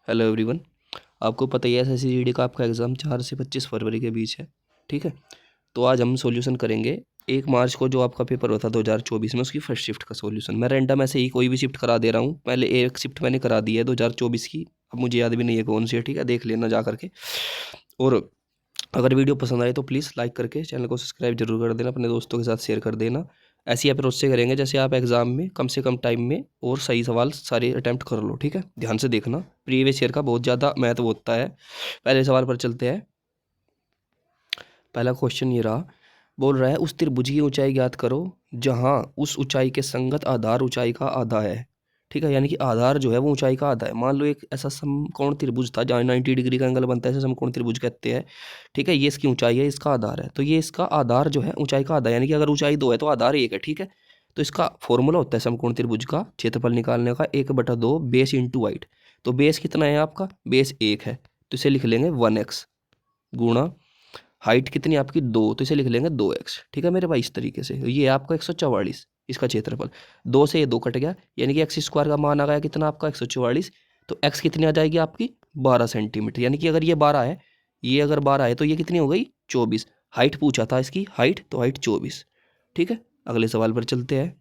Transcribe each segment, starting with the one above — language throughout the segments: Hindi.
Hello everyone. आपको पता ही है एसएससी का आपका एग्ज़ाम 4 से 25 फरवरी के बीच है। ठीक है, तो आज हम सॉल्यूशन करेंगे 1 मार्च को जो आपका पेपर होता 2024 में, उसकी फर्स्ट शिफ्ट का सॉल्यूशन। मैं रैंडम ऐसे ही कोई भी शिफ्ट करा दे रहा हूँ। पहले एक शिफ्ट मैंने करा दी है 2024 की, अब मुझे याद भी नहीं है कौन सी है। ठीक है, देख लेना जा करके। और अगर वीडियो पसंद आए तो प्लीज़ लाइक करके चैनल को सब्सक्राइब जरूर कर देना, अपने दोस्तों के साथ शेयर कर देना। ऐसी अप्रोच से करेंगे जैसे आप एग्जाम में कम से कम टाइम में और सही सवाल सारे अटैम्प्ट कर लो। ठीक है, ध्यान से देखना, प्रीवियस ईयर का बहुत ज़्यादा महत्व होता है। पहले सवाल पर चलते हैं। पहला क्वेश्चन ये रहा, बोल रहा है उस त्रिभुज की ऊंचाई ज्ञात करो जहां उस ऊंचाई के संगत आधार ऊंचाई का आधा है। ठीक है, यानी कि आधार जो है वो ऊंचाई का आधा है। मान लो एक ऐसा समकोण त्रिभुज था जहाँ 90 डिग्री का एंगल बनता है, ऐसे समकोण त्रिभुज कहते हैं। ठीक है, ये इसकी ऊंचाई है, इसका आधार है, तो ये इसका आधार जो है ऊंचाई का आधा, यानी कि अगर ऊंचाई 2 है तो आधार 1 है। ठीक है, तो इसका फॉर्मूला होता है समकोण त्रिभुज का क्षेत्रफल निकालने का 1/2 बेस इंटू हाइट। तो बेस कितना है आपका? बेस 1 है, तो इसे लिख लेंगे 1x गुणा हाइट कितनी आपकी 2, तो इसे लिख लेंगे 2x। ठीक है मेरे भाई, इस तरीके से। ये आपका 144 इसका क्षेत्रफल, 2 से ये 2 कट गया, यानी कि एक्स स्क्वायर का मान आ गया कितना आपका 144। तो x कितनी आ जाएगी आपकी 12 सेंटीमीटर, यानी कि अगर ये 12 है, ये अगर 12 है तो ये कितनी हो गई 24। हाइट पूछा था इसकी, हाइट, तो हाइट 24। ठीक है, अगले सवाल पर चलते हैं।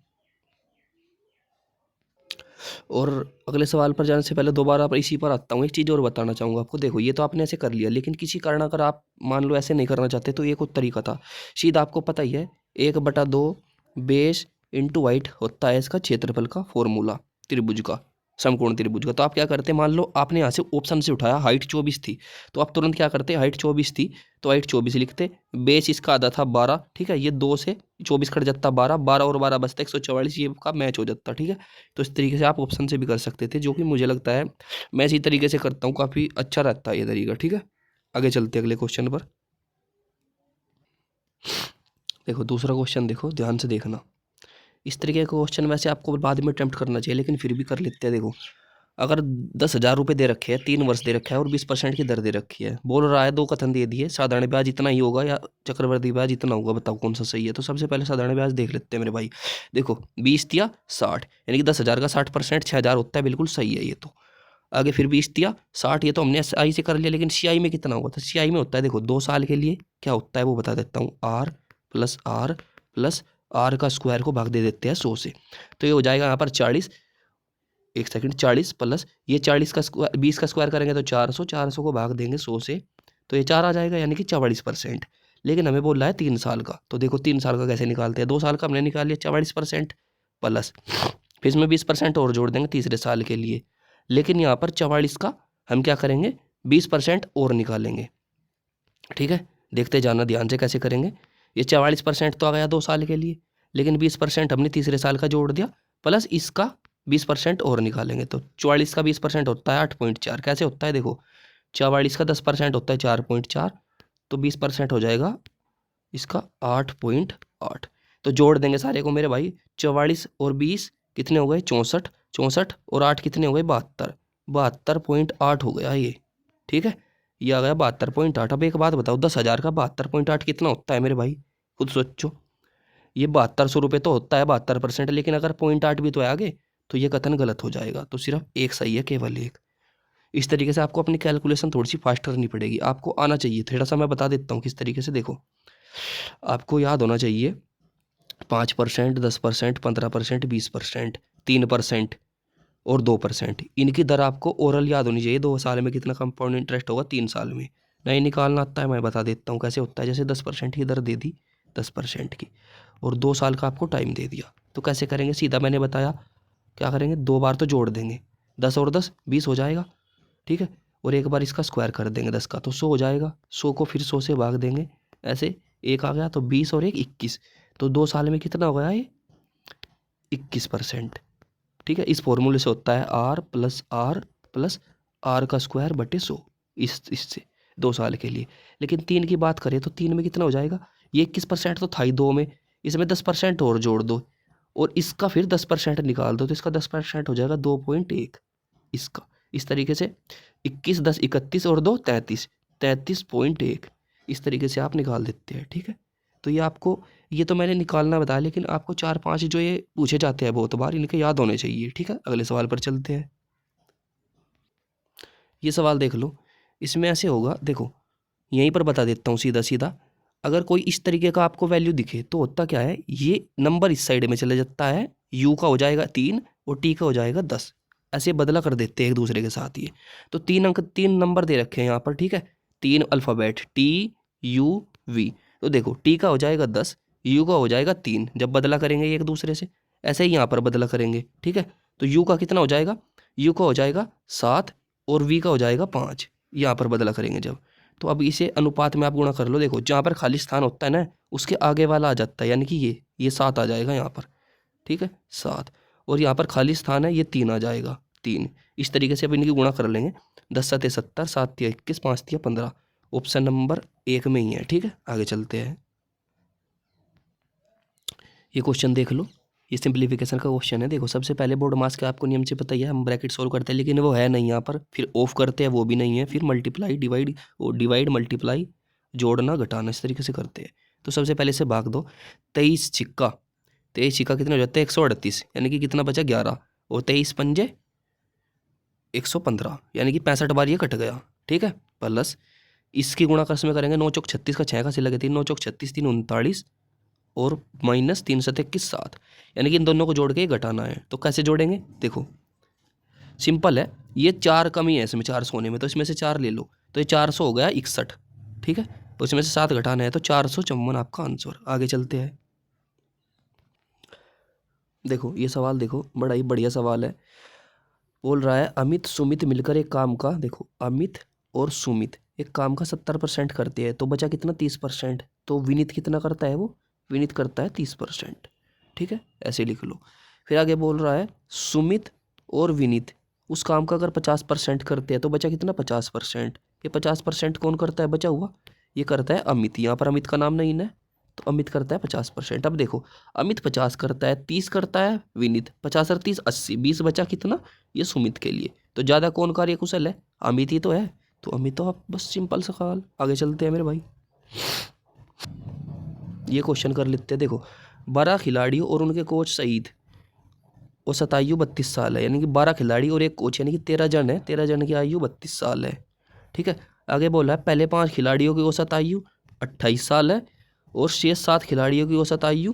और अगले सवाल पर जाने से पहले दोबारा पर इसी पर आता हूँ। एक चीज़ और बताना चाहूँगा आपको। देखो, ये तो आपने ऐसे कर लिया, लेकिन किसी कारण अगर आप मान लो ऐसे नहीं करना चाहते तो एक और तरीका था। सीधा आपको पता ही है 1/2 बेस इंटू हाइट होता है इसका क्षेत्रफल का फॉर्मूला त्रिभुज का, समकोण त्रिभुज का। तो आप क्या करते, मान लो आपने यहाँ से ऑप्शन से उठाया, हाइट 24 थी, तो आप तुरंत क्या करते, हाइट 24 थी तो हाइट 24 लिखते, बेस इसका आधा था 12। ठीक है, ये 2 से 24 कट जाता 12, 12 और 12 बचता 144, ये का मैच हो जाता। ठीक है, तो इस तरीके से आप ऑप्शन से भी कर सकते थे, जो कि मुझे लगता है मैं इसी तरीके से करता हूँ, काफ़ी अच्छा रहता है ये तरीका। ठीक है, आगे चलते हैं अगले क्वेश्चन पर। देखो दूसरा क्वेश्चन, देखो ध्यान से देखना। इस तरीके का क्वेश्चन वैसे आपको बाद में अटेम्प्ट करना चाहिए, लेकिन फिर भी कर लेते हैं। देखो, अगर 10,000 रुपये दे रखे हैं, 3 वर्ष दे रखा है और 20% की दर दे रखी है, बोल रहा है 2 कथन दे दिए, साधारण ब्याज इतना ही होगा या चक्रवृद्धि ब्याज इतना होगा, बताओ कौन सा सही है। तो सबसे पहले साधारण ब्याज देख लेते हैं मेरे भाई। देखो 20 या 60, यानी कि 10,000 का 60% 6,000 होता है, बिल्कुल सही है ये तो। आगे फिर 20 या 60, ये तो हमने SI से कर लिया, लेकिन CI में कितना होगा? तो CI में होता है, देखो 2 साल के लिए क्या होता है वो बता देता हूँ, R plus R plus R का स्क्वायर को भाग दे देते हैं 100 से, तो ये हो जाएगा यहाँ पर 40। एक सेकंड, 40 प्लस ये 40 का स्क्वायर, 20 का स्क्वायर करेंगे तो 400, 400 को भाग देंगे 100 से, तो ये 4 आ जाएगा, यानी कि 44%। लेकिन हमें बोल रहा है 3 साल का, तो देखो 3 साल का कैसे निकालते हैं। 2 साल का हमने निकाल लिया 44% प्लस, फिर इसमें 20% और जोड़ देंगे तीसरे साल के लिए। लेकिन यहाँ पर 44 का हम क्या करेंगे, 20% और निकालेंगे। ठीक है, देखते जाना ध्यान से कैसे करेंगे। ये 44% तो आ गया 2 साल के लिए, लेकिन 20% हमने तीसरे साल का जोड़ दिया, प्लस इसका 20% और निकालेंगे, तो 44 का 20% होता है 8.4। कैसे होता है देखो, 44 का 10% होता है 4.4, तो 20% हो जाएगा इसका 8.8। तो जोड़ देंगे सारे को मेरे भाई, 44 और 20 कितने हो गए 64, 64 और 8 कितने हो गए 72, 72.8 हो गया ये। ठीक है, ये आ गया 72.8। अब एक बात बताओ, 10,000 का 72.8 कितना होता है मेरे भाई, खुद सोचो। ये 7200 रुपये तो होता है 72%, लेकिन अगर 0.8 भी तो है आगे, तो ये कथन गलत हो जाएगा। तो सिर्फ एक सही है, केवल एक। इस तरीके से आपको अपनी कैलकुलेशन थोड़ी सी फास्ट करनी पड़ेगी, आपको आना चाहिए। थोड़ा सा मैं बता देता हूँ किस तरीके से। देखो, आपको याद होना चाहिए 5%, 10%, 15%, 20%, 3% और 2%, इनकी दर आपको ओरल याद होनी चाहिए। 2 साल में कितना कंपाउंड इंटरेस्ट होगा, 3 साल में नहीं निकालना आता है, मैं बता देता हूँ कैसे होता है। जैसे 10% की दर दे दी, 10% की, और 2 साल का आपको टाइम दे दिया, तो कैसे करेंगे, सीधा मैंने बताया क्या करेंगे, 2 बार तो जोड़ देंगे, 10 और 10 20 हो जाएगा। ठीक है, और एक बार इसका स्क्वायर कर देंगे 10 का, तो 100 हो जाएगा। 100 को फिर 100 से भाग देंगे, ऐसे एक आ गया, तो 20 और एक 21, तो 2 साल में कितना हो गया ये 21%। ठीक है, इस फॉर्मूले से होता है R प्लस R का स्क्वायर बटे 100, इससे 2 साल के लिए। लेकिन 3 की बात करें तो 3 में कितना हो जाएगा, ये 21% तो था ही 2 में, इसमें 10% और जोड़ दो, और इसका फिर 10% निकाल दो, तो इसका 10% हो जाएगा 2.1 इसका। इस तरीके से 21, 10, 31 और 2 33, 33.1, इस तरीके से आप निकाल देते हैं। ठीक है, तो ये आपको, ये तो मैंने निकालना बताया, लेकिन आपको 4-5 जो ये पूछे जाते हैं बहुत बार, इनके याद होने चाहिए। ठीक है, अगले सवाल पर चलते हैं। ये सवाल देख लो, इसमें ऐसे होगा, देखो यहीं पर बता देता हूँ सीधा सीधा। अगर कोई इस तरीके का आपको वैल्यू दिखे तो होता क्या है, ये नंबर इस साइड में चले जाता है, यू का हो जाएगा 3 और टी का हो जाएगा 10, ऐसे बदला कर देते हैं एक दूसरे के साथ ये। तो 3 अंक 3 नंबर दे रखे हैं यहाँ पर, ठीक है, 3 अल्फ़ाबेट टी यू वी। तो देखो टी का हो जाएगा 10, यू का हो जाएगा 3, जब बदला करेंगे एक दूसरे से, ऐसे ही यहाँ पर बदला करेंगे, ठीक है। तो यू का कितना हो जाएगा, यू का हो जाएगा 7 और वी का हो जाएगा 5, यहाँ पर बदला करेंगे जब। तो अब इसे अनुपात में आप गुणा कर लो, देखो जहाँ पर खाली स्थान होता है ना, उसके आगे वाला आ जाता है, यानी कि ये 7 आ जाएगा यहाँ पर, ठीक है 7, और यहाँ पर खाली स्थान है, ये 3 आ जाएगा 3। इस तरीके से अब इनकी गुणा कर लेंगे, 10 7 70, 7 3 21, 5 3 15, ऑप्शन नंबर 1 में ही है, ठीक है। आगे चलते हैं, ये क्वेश्चन देख लो, ये सिंप्लीफिकेशन का क्वेश्चन है। देखो सबसे पहले बोर्ड मास का आपको नियम से पता ही है, हम ब्रैकेट सोल्व करते हैं, लेकिन वो है नहीं यहाँ पर, फिर ऑफ करते हैं वो भी नहीं है, फिर मल्टीप्लाई डिवाइड, डिवाइड मल्टीप्लाई, जोड़ना घटाना, इस तरीके से करते हैं। तो सबसे पहले से भाग दो, 23 छिक्का, 23 छिक्का कितना हो जाता है 138, यानी कि कितना बचा 11, और 23 पंजे 115, यानी कि 65 बार ये कट गया, ठीक है। प्लस इसकी गुणा कस में करेंगे, 9 चौक 36 का 6 का से लगे 3, 9 चौक 36, 3 39, और माइनस 3 7 21 7, यानी कि इन दोनों को जोड़ के घटाना है। तो कैसे जोड़ेंगे, देखो सिंपल है, ये 4 कमी है इसमें, 4 सोने में, तो इसमें से 4 ले लो, तो ये 400 हो गया 61, ठीक है। तो इसमें से 7 घटाना है, तो 454 आपका आंसर। आगे चलते हैं, देखो ये सवाल देखो, बड़ा ही बढ़िया सवाल है। बोल रहा है अमित सुमित मिलकर एक काम का, देखो अमित और सुमित एक काम का 70% करते हैं, तो बचा कितना 30%, तो विनीत कितना करता है, वो विनीत करता है 30%, ठीक है, ऐसे लिख लो। फिर आगे बोल रहा है सुमित और विनीत उस काम का अगर 50% करते हैं, तो बचा कितना 50%, ये 50% कौन करता है बचा हुआ, ये करता है अमित, यहाँ पर अमित का नाम नहीं है, तो अमित करता है 50%। अब देखो अमित 50 करता है, 30 करता है विनीत, 50 और 30 80, 20 बचा कितना, ये सुमित के लिए। तो ज़्यादा कौन कार्य कुशल है, अमित ही तो है, तो अमित तो आप बस सिंपल सा सवाल। आगे चलते हैं मेरे भाई, ये क्वेश्चन कर लेते हैं। देखो 12 खिलाड़ियों और उनके कोच सहित औसत आयु 32 साल है, यानी कि 12 खिलाड़ी और एक कोच, यानी कि 13 जन है, 13 जन की आयु 32 साल है, ठीक है। आगे बोला है पहले 5 खिलाड़ियों की औसत आयु 28 साल है, और शेष 7 खिलाड़ियों की औसत आयु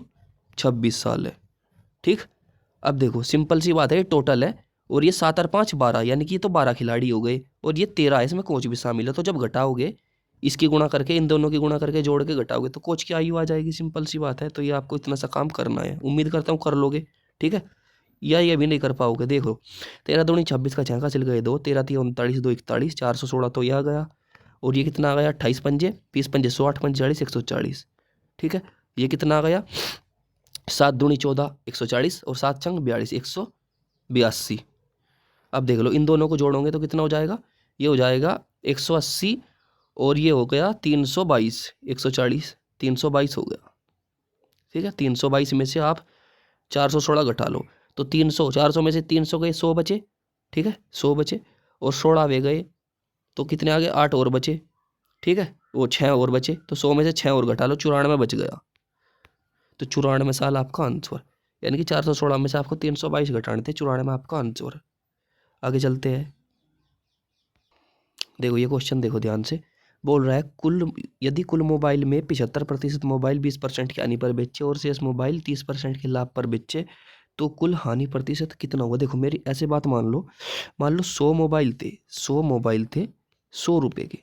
26 साल है, ठीक। अब देखो सिंपल सी बात है, ये टोटल है, और ये 7 और 5 12, यानी कि ये तो 12 खिलाड़ी हो गए, और ये 13 है, इसमें कोच भी शामिल है। तो जब घटाओगे इसकी गुणा करके, इन दोनों की गुणा करके जोड़ के घटाओगे, तो कोच की आयु आ जाएगी, सिंपल सी बात है। तो ये आपको इतना सा काम करना है, उम्मीद करता हूँ कर लोगे, ठीक है। या ये भी नहीं कर पाओगे, देखो 13 दूनी 26 का 6 का सिल गए 2, 13 3 39, 2 41, 416, तो यह आ गया, और ये कितना आ गया 28 पंजे 20 पंजे 100, 8 पंजे 40, 140, ठीक है। ये कितना आ गया 7 दूनी 14, 140, और 7 छंग 42, 182। अब देख लो इन दोनों को जोड़ोगे तो कितना हो जाएगा, ये हो जाएगा 180, और ये हो गया 322, 140 322 हो गया, ठीक है। 322 में से आप 416 घटा लो, तो 300, 400 में से 300 गए 100 बचे, ठीक है 100 बचे, और 16 वे गए, तो कितने आ गए 8 और बचे, ठीक है, वो 6 और बचे, तो 100 में से 6 और घटा लो, 94 बच गया। तो 94 साल आपका आंसर, यानी कि 416 में से आपको 322 घटाने थे, 94 आपका आंसर। आगे चलते हैं, देखो ये क्वेश्चन देखो ध्यान से। बोल रहा है कुल, यदि कुल मोबाइल में 75% मोबाइल 20% की हानि पर बेचे और शेष मोबाइल 30% के लाभ पर बेचे, तो कुल हानि प्रतिशत कितना होगा। देखो मेरी ऐसे बात मान लो, 100 मोबाइल थे, 100 मोबाइल थे 100 रुपये के,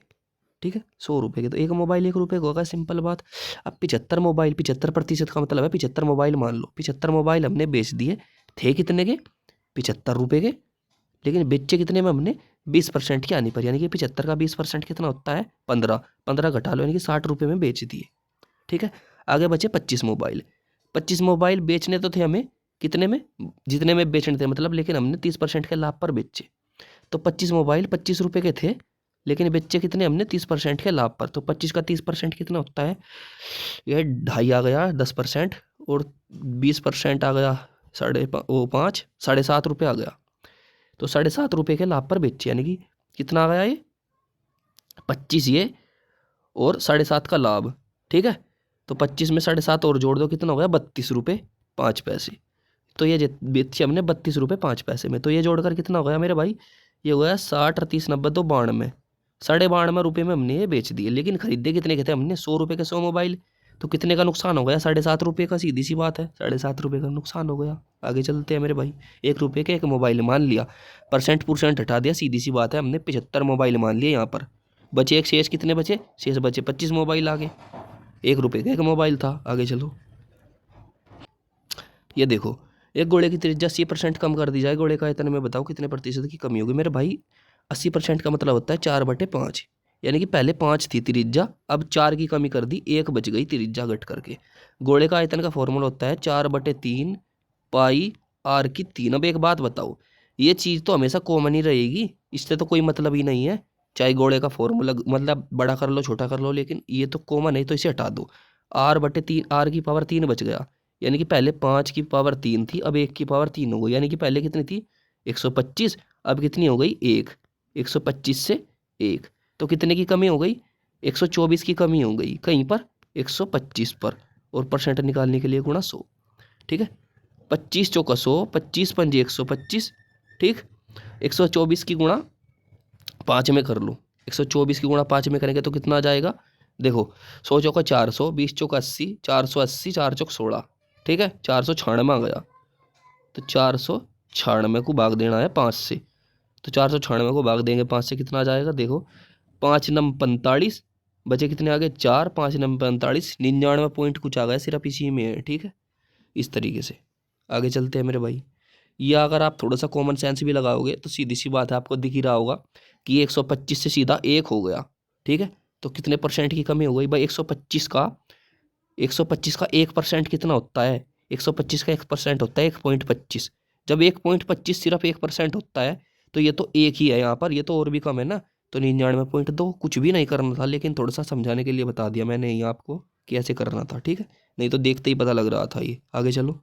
ठीक है 100 रुपये के, तो एक मोबाइल 1 रुपये का होगा, सिंपल बात। अब 75 मोबाइल, 75% का मतलब है 75 मोबाइल, मान लो 75 मोबाइल हमने बेच दिए, थे कितने के 75 रुपये के, लेकिन बेचे कितने में हमने 20% की हानि पर, यानी कि 75 का 20% कितना होता है 15, 15 घटा लो, यानी कि 60 रुपये में बेच दिए, ठीक है। आगे बचे 25 मोबाइल, 25 मोबाइल बेचने तो थे हमें कितने में, जितने में बेचने थे मतलब, लेकिन हमने 30% के लाभ पर बेचे। तो 25 मोबाइल 25 रुपये के थे, लेकिन बेचे कितने हमने 30% के लाभ पर, तो 25 का 30% कितना होता है, यह 2.5 आ गया 10%, और 20% आ गया 5.5, 7.5 रुपये आ गया, तो 7.5 रुपये के लाभ पर बेचे, यानी कि कितना आ गया ये 25 ये, और 7.5 का लाभ, ठीक है। तो 25 में 7.5 और जोड़ दो, कितना हो गया 32 रुपये 5 पैसे, तो ये बेची हमने 32 रुपये 5 पैसे में, तो ये जोड़कर कितना हो गया मेरे भाई, ये हुआ 60, 38, 90 तो 92, 92.5 रुपये में हमने ये बेच दिए। लेकिन खरीदे कितने के थे हमने? 100 रुपये के 100 मोबाइल। तो कितने का नुकसान हो गया? 7.5 रुपये का। सीधी सी बात है, 7.5 रुपये का नुकसान हो गया। आगे चलते हैं मेरे भाई। 1 रुपये के एक मोबाइल मान लिया, परसेंट हटा दिया, सीधी सी बात है, हमने 75 मोबाइल मान लिए यहाँ पर। बचे एक शेष, कितने बचे? शेष बचे 25 मोबाइल। आगे 1 रुपये का एक मोबाइल था। आगे चलो, ये देखो, एक गोले की त्रिज्या 80% कम कर दी जाए, गोले का आयतन में बताओ कितने प्रतिशत की कमी होगी? मेरे भाई 80% का मतलब होता है 4/5, यानी कि पहले 5 थी त्रिज्या, अब 4 की कमी कर दी, 1 बच गई त्रिज्या घट करके। गोले का आयतन का फॉर्मूला होता है 4/3 पाई आर की 3। अब एक बात बताओ, ये चीज़ तो हमेशा कॉमन ही रहेगी, इससे तो कोई मतलब ही नहीं है, चाहे गोले का फॉर्मूला मतलब बड़ा कर लो छोटा कर लो, लेकिन ये तो कॉमन है, तो इसे हटा दो। r/3, आर की पावर 3 बच गया, यानी कि पहले 5 की पावर 3 थी, अब 1 की पावर 3 हो गई, यानी कि पहले कितनी थी? 125, अब कितनी हो गई? 1। 125 से 1, तो कितने की कमी हो गई? 124 की कमी हो गई, कहीं पर? 125 पर। और परसेंट निकालने के लिए गुणा 100, ठीक है? 25 चौका 100, 25 पंजे 125, ठीक? 124 की गुणा 5 में कर लो, 124 की गुणा 5 में करेंगे तो कितना आ जाएगा? देखो, 100 चौका 400, 20 चौका 80, 480, 4 चौक 16, ठीक है? 496 आ गया, तो 496 को भाग देना है 5 से, तो 496 को भाग देंगे 5 से, कितना आ जाएगा? देखो, 5 नम 45, बचे कितने आ गए? 4, 5 नम 45, 99 पॉइंट कुछ आ गया, सिर्फ इसी में है, ठीक है? इस तरीके से आगे चलते हैं मेरे भाई। या अगर आप थोड़ा सा कॉमन सेंस भी लगाओगे तो सीधी सी बात है, आपको दिख ही रहा होगा कि 125 से सीधा 1 हो गया, ठीक है? तो कितने परसेंट की कमी हो गई भाई? 125 का 1% कितना होता है? 125 का 1% होता है 1.25। जब 1.25 सिर्फ 1% होता है, तो ये तो 1 ही है यहाँ पर, ये तो और भी कम है ना। तो 99.2 कुछ भी नहीं करना था, लेकिन थोड़ा सा समझाने के लिए बता दिया मैंने ये आपको कि ऐसे करना था, ठीक है? नहीं तो देखते ही पता लग रहा था ये। आगे चलो,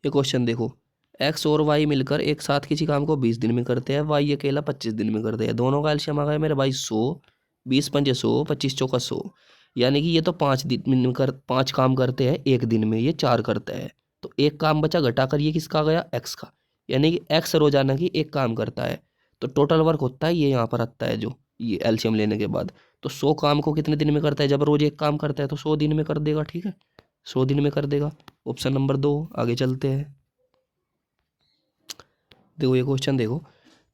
ये क्वेश्चन देखो, एक्स और वाई मिलकर एक साथ किसी काम को 20 दिन में करते हैं, वाई अकेला 25 दिन में करते हैं। दोनों का एलसीएम आ गया मेरे भाई 100, 20 पंजे 100, 25 चौका 100, यानी कि ये तो 5 दिन में 5 काम करते हैं एक दिन में, ये 4 करता है, तो एक काम बचा, घटाकर ये किसका गया? एक्स का, यानी कि एक्स रोजाना की एक काम करता है, तो टोटल वर्क होता है ये यहाँ पर आता है, जो ये एलसीएम लेने के बाद। तो 100 काम को कितने दिन में करता है? जब रोज एक काम करता है तो 100 दिन में कर देगा, ठीक है? 100 दिन में कर देगा। Option number 2। आगे चलते हैं, देखो ये क्वेश्चन देखो,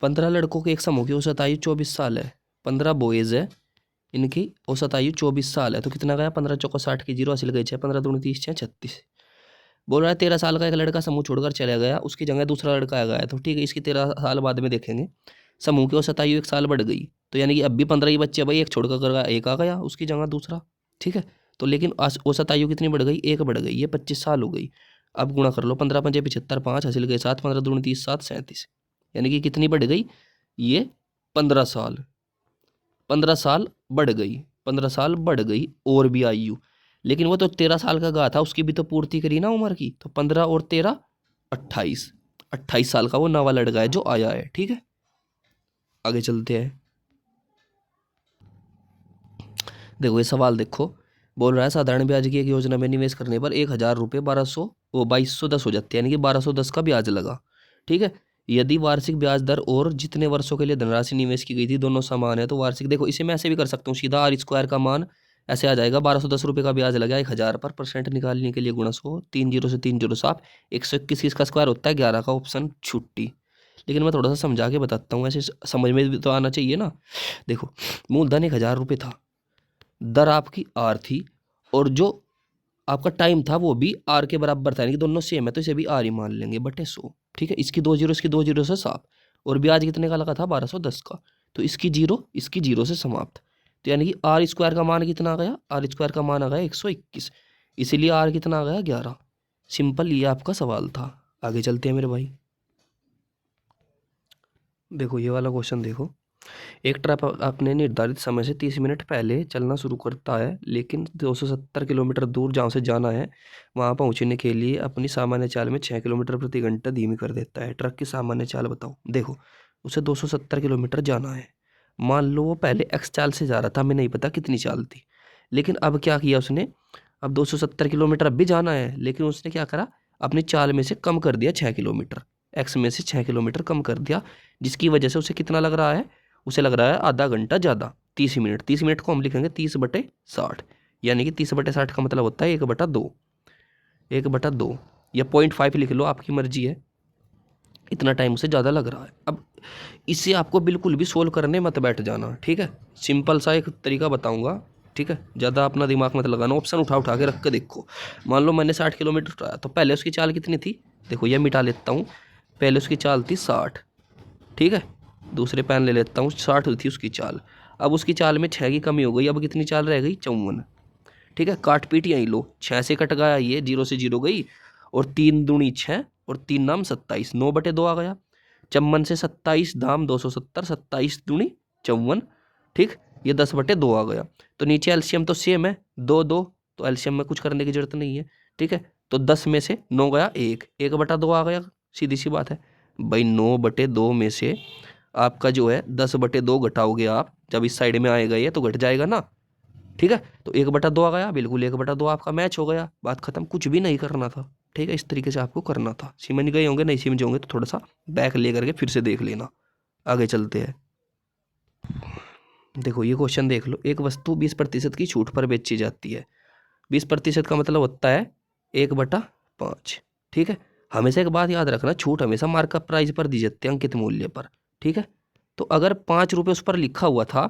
15 लड़कों के एक समूह की औसत आयु 24 साल है, 15 बॉयज है, इनकी औसत आयु 24 साल है, तो कितना गया? 15 चौका 60 की जीरो हासिल गई 6, 15 दूनी 30, 6 36। बोल रहा है 13 साल का एक लड़का समूह छोड़कर चला गया, उसकी जगह दूसरा लड़का आ गया, तो ठीक है, इसकी 13 साल बाद में देखेंगे। समूह की औसत आयु 1 साल बढ़ गई, तो यानी कि अब भी 15 ही बच्चे भाई, एक छोड़कर कर गया, एक आ गया उसकी जगह दूसरा, ठीक है? तो लेकिन औसत आयु कितनी बढ़ गई? 1 बढ़ गई, ये 25 साल हो गई। अब गुणा कर लो, 15 पंजे 75, 5 हासिल गए 7, 15 दूनी 30, 7 37, यानी कि कितनी बढ़ गई? ये 15 साल, 15 साल बढ़ गई, 15 साल बढ़ गई और भी आयु। लेकिन वो तो 13 साल का गा था, उसकी भी तो पूर्ति करी ना उम्र की, तो 15 और 13 28, 28 साल का वो नवा लड़का है जो आया है, ठीक है? आगे चलते हैं, देखो ये सवाल देखो, बोल रहा है साधारण ब्याज की एक योजना में निवेश करने पर 1,000 रुपये 2210 हो जाते हैं, यानी कि 1210 का ब्याज लगा, ठीक है? यदि वार्षिक ब्याज दर और जितने वर्षों के लिए धनराशि निवेश की गई थी दोनों समान है, तो वार्षिक, देखो इसे मैं ऐसे भी कर सकता हूँ सीधा, आर स्क्वायर का मान ऐसे आ जाएगा, 1210 रुपये का ब्याज लगा 1,000 पर, परसेंट निकालने के लिए गुणा 100, 3 जीरो से 3 जीरो साफ, 121 इसका स्क्वायर होता है 11 का, ऑप्शन छुट्टी। लेकिन मैं थोड़ा सा समझा के बताता हूँ, ऐसे समझ में भी तो आना चाहिए ना। देखो, मूलधन 1,000 रुपये था, दर आपकी आर थी, और जो आपका टाइम था वो भी आर के बराबर था, यानी कि दोनों सेम है, तो इसे भी आर ही मान लेंगे बटे 100, ठीक है? इसकी 2 जीरो, इसकी 2 जीरो से साफ, और ब्याज कितने का लगा था? 1210 का, तो इसकी जीरो से समाप्त, तो यानी कि आर स्क्वायर का मान कितना आ गया? आर स्क्वायर का मान आ गया 121, इसीलिए आर कितना आ गया? 11। सिंपल, ये आपका सवाल था। आगे चलते हैं मेरे भाई, देखो ये वाला क्वेश्चन देखो, एक ट्रक अपने निर्धारित समय से 30 मिनट पहले चलना शुरू करता है, लेकिन 270 किलोमीटर दूर जहाँ से जाना है वहाँ पहुँचने के लिए अपनी सामान्य चाल में 6 किलोमीटर प्रति घंटा धीमी कर देता है। ट्रक की सामान्य चाल बताओ। देखो, उसे 270 किलोमीटर जाना है, मान लो वो पहले एक्स चाल से जा रहा था, हमें नहीं पता कितनी चाल थी, लेकिन अब क्या किया उसने? अब 270 किलोमीटर अब भी जाना है, लेकिन उसने क्या करा? अपनी चाल में से कम कर दिया 6 किलोमीटर, एक्स में से 6 किलोमीटर कम कर दिया, जिसकी वजह से उसे कितना लग रहा है, उसे लग रहा है आधा घंटा ज़्यादा, 30 मिनट। 30 मिनट को हम लिखेंगे 30/60, यानी कि 30/60 का मतलब होता है 1/2, 1/2 या 0.5 लिख लो, आपकी मर्जी है, इतना टाइम उसे ज़्यादा लग रहा है। अब इसे आपको बिल्कुल भी सोल्व करने मत बैठ जाना, ठीक है। सिंपल सा एक तरीका बताऊंगा, ठीक है, ज़्यादा अपना दिमाग मत लगाना, ऑप्शन उठा उठा के रख के देखो। मान लो मैंने 60 किलोमीटर उठाया, तो पहले उसकी चाल कितनी थी, देखो ये मिटा लेता हूँ, पहले उसकी चाल थी 60, ठीक है, दूसरे पेन ले लेता हूँ, 60 हुई थी उसकी चाल। अब उसकी चाल में 6 की कमी हो गई, अब कितनी चाल रह गई, 54, ठीक है। काट पीट यहीं लो, 6 से कट गया ये, 0 से 0 गई, और 3 दूनी 6 और 3 नाम 27, 9/2 आ गया। 54 से 27 दाम 270, 27 दूनी 54, ठीक, ये 10/2 आ गया। तो नीचे एलसीएम तो सेम है, 2 2, तो एलसीएम में कुछ करने की जरूरत नहीं है, ठीक है। तो 10 में से 9 गया 1, 1/2 आ गया, सीधी सी बात है भाई। 9/2 में से आपका जो है 10/2 घटाओगे आप, जब इस साइड में आएगा ये तो घट जाएगा ना, ठीक है। तो 1/2 आ गया, बिल्कुल 1/2 आपका मैच हो गया, बात खत्म, कुछ भी नहीं करना था, ठीक है। इस तरीके से आपको करना था। समझ गए होंगे, नहीं समझ होंगे तो थोड़ा सा बैक ले करके फिर से देख लेना। आगे चलते हैं, देखो ये क्वेश्चन देख लो। एक वस्तु 20% की छूट पर बेची जाती है। 20% का मतलब होता है 1/5, ठीक है। हमेशा एक बात याद रखना, छूट हमेशा मार्कअप प्राइस पर दी जाती है, अंकित मूल्य पर, ठीक है। तो अगर 5 रुपये उस पर लिखा हुआ था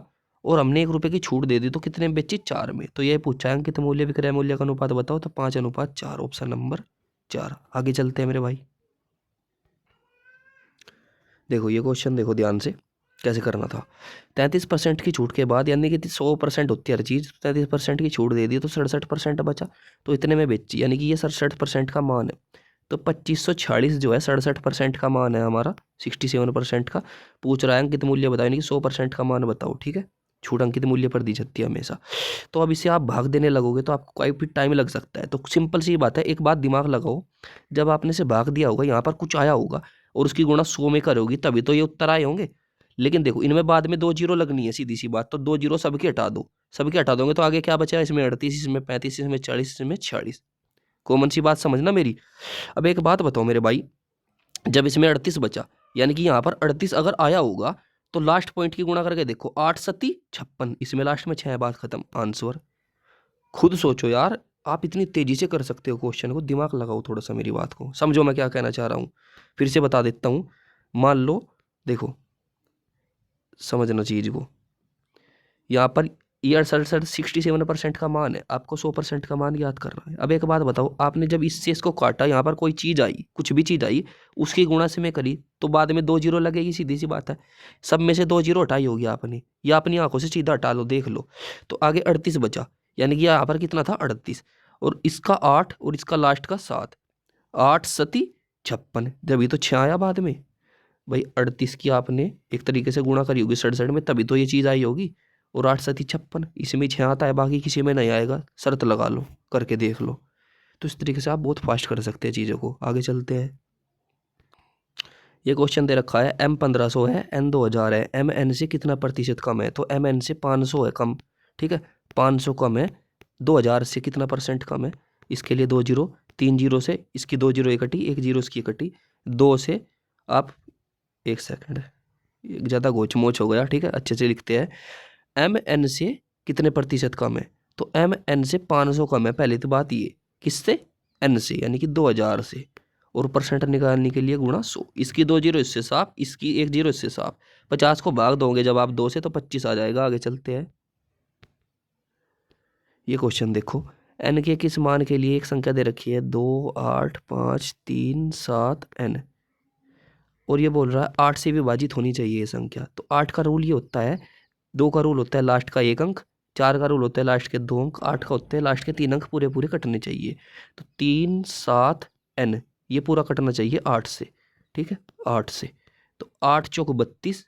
और हमने 1 रुपये की छूट दे दी, तो कितने में बेची, 4 में। तो ये पूछा है अंकित मूल्य विक्रय मूल्य का अनुपात बताओ, तो 5:4, ऑप्शन नंबर 4। आगे चलते हैं मेरे भाई, देखो ये क्वेश्चन देखो ध्यान से कैसे करना था। 33% की छूट के बाद, यानी कि 100% होती है हर चीज़, 33% की छूट दे दी तो 67% बचा, तो इतने में बेची, यानी कि ये 67% का मान है। तो 2546 जो है 67% का मान है हमारा, 67% का पूछ रहा है, अंकित मूल्य बताओ, यानी कि 100% का मान बताओ, ठीक है। छूट अंकित मूल्य पर दी जाती है हमेशा। तो अब इसे आप भाग देने लगोगे तो आपको कोई भी टाइम लग सकता है। तो सिंपल सी बात है, एक बात दिमाग लगाओ, जब आपने से भाग दिया होगा, यहाँ पर कुछ आया होगा और उसकी गुणा 100 में करोगी तभी तो ये उत्तर आए होंगे। लेकिन देखो इनमें बाद में 2 जीरो लगनी है, सीधी सी बात, तो 2 जीरो सबके हटा दो, सबके हटा दोगे तो आगे क्या बचा, इसमें 38, इसमें 35, इसमें 40, इसमें 46। कॉमन सी बात समझना मेरी। अब एक बात बताओ मेरे भाई, जब इसमें 38 बचा, यानी कि यहाँ पर 38 अगर आया होगा, तो लास्ट पॉइंट की गुणा करके देखो, 8 सती 56, इसमें लास्ट में 6, बात खत्म, आंसर। खुद सोचो यार, आप इतनी तेजी से कर सकते हो क्वेश्चन को, दिमाग लगाओ थोड़ा सा, मेरी बात को समझो मैं क्या कहना चाह रहा हूँ। फिर से बता देता हूँ, मान लो, देखो समझना चीज को, यहाँ पर ईयर 67% का मान है, आपको 100% का मान याद करना है। अब एक बात बताओ, आपने जब इससे इसको काटा, यहाँ पर कोई चीज़ आई, कुछ भी चीज़ आई, उसकी गुणा से में करी, तो बाद में 2 जीरो लगेगी, सीधी सी बात है। सब में से 2 जीरो हटाई होगी आपने, या अपनी आंखों से सीधा हटा लो, देख लो। तो आगे 38 बचा, यानी कि यहाँ पर कितना था, 38, और इसका 8 और इसका लास्ट का 7, 8 सती 56, जब ये तो 6 आया बाद में भाई। 38 की आपने एक तरीके से गुणा करी होगी 67 में, तभी तो ये चीज़ आई होगी। और 8 सती 56, इसमें 6 आता है, बाकी किसी में नहीं आएगा, शर्त लगा लो, करके देख लो। तो इस तरीके से आप बहुत फास्ट कर सकते हैं चीज़ों को। आगे चलते हैं, ये क्वेश्चन दे रखा है, M 1500 है, N 2000 है, M N से कितना प्रतिशत कम है। तो M N से 500 है कम, ठीक है, 500 कम है, 2000 से कितना परसेंट कम है, इसके लिए 2 जीरो, 3 जीरो से इसकी 2 जीरो इकट्ठी, 1 जीरो इसकी इकट्ठी, 2 से आप, 1 सेकंड, ज़्यादा गोच मोच हो गया, ठीक है, अच्छे से लिखते हैं। एम एन से कितने प्रतिशत कम है, तो एम एन से 500 कम है, पहली तो बात ये, किससे, एन से, यानी कि 2000 से, और परसेंट निकालने के लिए गुणा 100, इसकी 2 जीरो इससे साफ, इसकी 1 जीरो इससे साफ, 50 को भाग दोगे जब आप 2 से तो 25 आ जाएगा। आगे चलते हैं, ये क्वेश्चन देखो, एन के किस मान के लिए एक संख्या दे रखी है 2 8 5 3 7 एन, और ये बोल रहा है 8 से विभाजित होनी चाहिए ये संख्या। तो 8 का रूल ये होता है, 2 का रूल होता है लास्ट का 1 अंक, 4 का रूल होता है लास्ट के 2 अंक, 8 का होता है लास्ट के 3 अंक पूरे पूरे कटने चाहिए। तो 3 7 एन ये पूरा कटना चाहिए 8 से, ठीक है, 8 से। तो 8 चौक 32,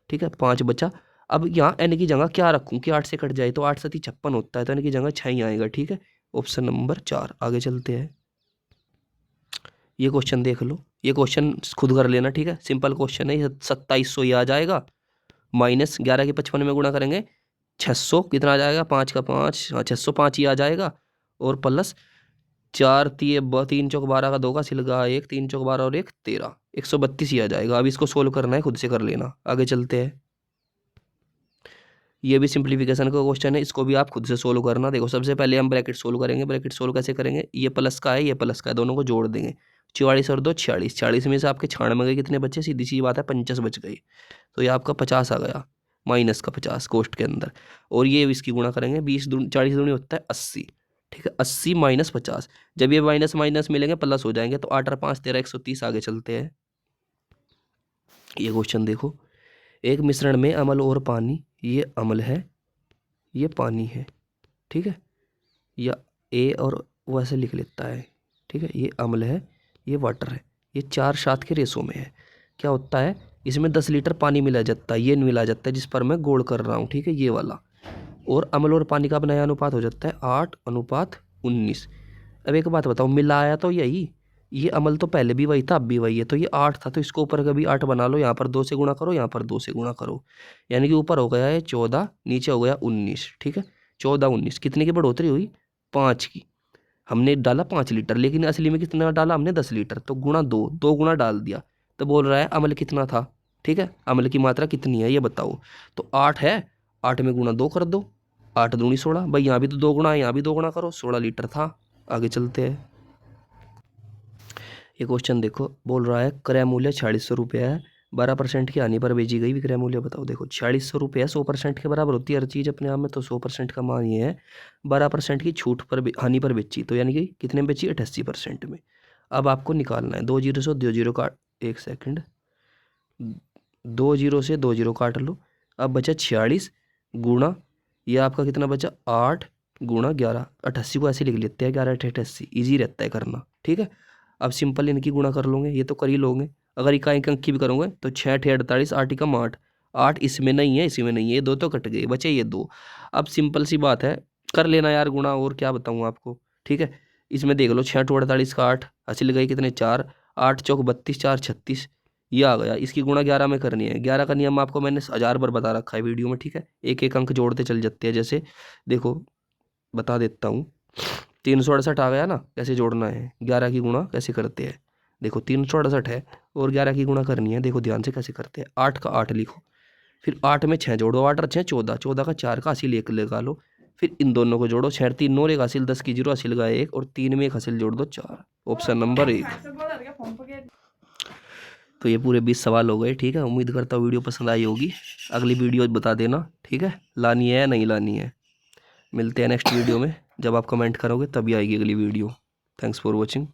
ठीक है, 5 बचा। अब यहाँ एन की जगह क्या रखूँ कि 8 से कट जाए, तो 8 सती 56 होता है, तो एन की जगह 6 ही आएगा, ठीक है, ऑप्शन नंबर 4। आगे चलते हैं, ये क्वेश्चन देख लो, ये क्वेश्चन खुद कर लेना, ठीक है, सिंपल क्वेश्चन है, 2700 ये आ जाएगा, माइनस 11 के 55 में गुणा करेंगे 600, कितना आ जाएगा, 5 का 5, हाँ 605 ही आ जाएगा, और प्लस 4 3 चौक 12 का 2 का सिलगा 1, 3 चौक 12 और 1 13, 132 ही आ जाएगा। अब इसको सोल्व करना है, खुद से कर लेना। आगे चलते हैं। ये भी सिंप्लीफिकेशन का क्वेश्चन है, इसको भी आप खुद से सोल्व करना। देखो सबसे पहले हम ब्रैकेट सोल्व करेंगे। ब्रैकेट सोल्व कैसे करेंगे, ये प्लस का है ये प्लस का है, दोनों को जोड़ देंगे। 44 और 2 46, 46 में से आपके 96 कितने बचे, सीधी सी बात है 50 बच गई, तो ये आपका 50 आ गया, माइनस का 50 कोष्ट के अंदर। और ये इसकी गुणा करेंगे, 20 40 दूनी होता है 80, ठीक है। 80 माइनस 50, जब ये माइनस माइनस मिलेंगे प्लस हो जाएंगे, तो 8 और 5 13 130। आगे चलते हैं। ये क्वेश्चन देखो, एक मिश्रण में अम्ल और पानी, ये अम्ल है ये पानी है, ठीक है, या ए और वैसे लिख लेता है, ठीक है। ये अम्ल है ये वाटर है, ये 4:7 के रेशो में है। क्या होता है, इसमें 10 लीटर पानी मिला जाता है, ये मिला जाता है जिस पर मैं गोल कर रहा हूँ, ठीक है, ये वाला। और अम्ल और पानी का अब नया अनुपात हो जाता है 8:19। अब एक बात बताओ, मिलाया तो यही, ये अमल तो पहले भी वही था अब भी वही है, तो ये 8 था, तो इसको ऊपर का भी 8 बना लो। यहाँ पर 2 से गुणा करो, यहाँ पर 2 से गुणा करो, यानी कि ऊपर हो गया है 14, नीचे हो गया 19, ठीक है। 14 19 कितने की बढ़ोतरी हुई, 5 की। हमने डाला 5 लीटर, लेकिन असली में कितना डाला हमने, 10 लीटर, तो गुणा 2, 2 गुणा डाल दिया, तो बोल रहा है अमल कितना था, ठीक है, अमल की मात्रा कितनी है ये बताओ। तो 8 है, 8 में गुणा 2 कर दो, 8 दूनी 16, भाई यहाँ भी तो 2 गुणा है, यहाँ भी 2 गुणा करो, 16 लीटर था। आगे चलते हैं। ये क्वेश्चन देखो, बोल रहा है क्रय मूल्य 4600 रुपये है, 12% की हानि पर बेची गई विक्रय मूल्य बताओ। देखो 4600 रुपये 100% के बराबर होती है हर चीज़ अपने आप में, तो 100% का मान ये है, 12% की छूट पर हानि पर बेची, तो यानी कि कितने में बेची, 88% में। अब आपको निकालना है 2 जीरो से 2 जीरो काट, 1 सेकंड, 2 जीरो से 2 जीरो काट लो। अब बचा 46 गुणा, ये आपका कितना बचा, 8 गुणा 11, 88 को ऐसे लिख लेते हैं, 11 8 88, ईजी रहता है करना, ठीक है। अब सिंपल इनकी गुणा कर लोगे, ये तो कर ही लोगे। अगर इकाई अंक की भी करोगे तो 6 8 48, 8 एकम 8, 8 इसमें नहीं है इसमें नहीं है, ये 2 तो कट गए, बचे ये 2। अब सिंपल सी बात है, कर लेना यार गुणा, और क्या बताऊँ आपको, ठीक है। इसमें देख लो 6 8 48 का 8, हासिल गई कितने 4, 8 चौक 32, 4 36, ये आ गया। इसकी गुणा 11 में करनी है, 11 का नियम आपको मैंने 1000 बार बता रखा है वीडियो में, ठीक है। एक एक अंक जोड़ते चल जाते हैं, जैसे देखो बता देता हूँ, 368 आ गया ना, कैसे जोड़ना है, 11 की गुणा कैसे करते हैं, देखो 368 है और 11 की गुणा करनी है, देखो ध्यान से कैसे करते हैं। 8 का 8 लिखो, फिर 8 में 6 जोड़ो, 8 और 6 14, 14 का 4 का हासिल 1 लगा लो, फिर इन दोनों को जोड़ो, 6 3 9 एक हासिल 10 की 0 हासिल का 1, और 3 में एक हासिल जोड़ दो 4, ऑप्शन नंबर 1। तो ये पूरे 20 सवाल हो गए, ठीक है। उम्मीद करता हूँ वीडियो पसंद आई होगी, अगली वीडियो बता देना, ठीक है, लानी है या नहीं लानी है। मिलते हैं नेक्स्ट वीडियो में, जब आप कमेंट करोगे तभी आएगी अगली वीडियो। Thanks for watching.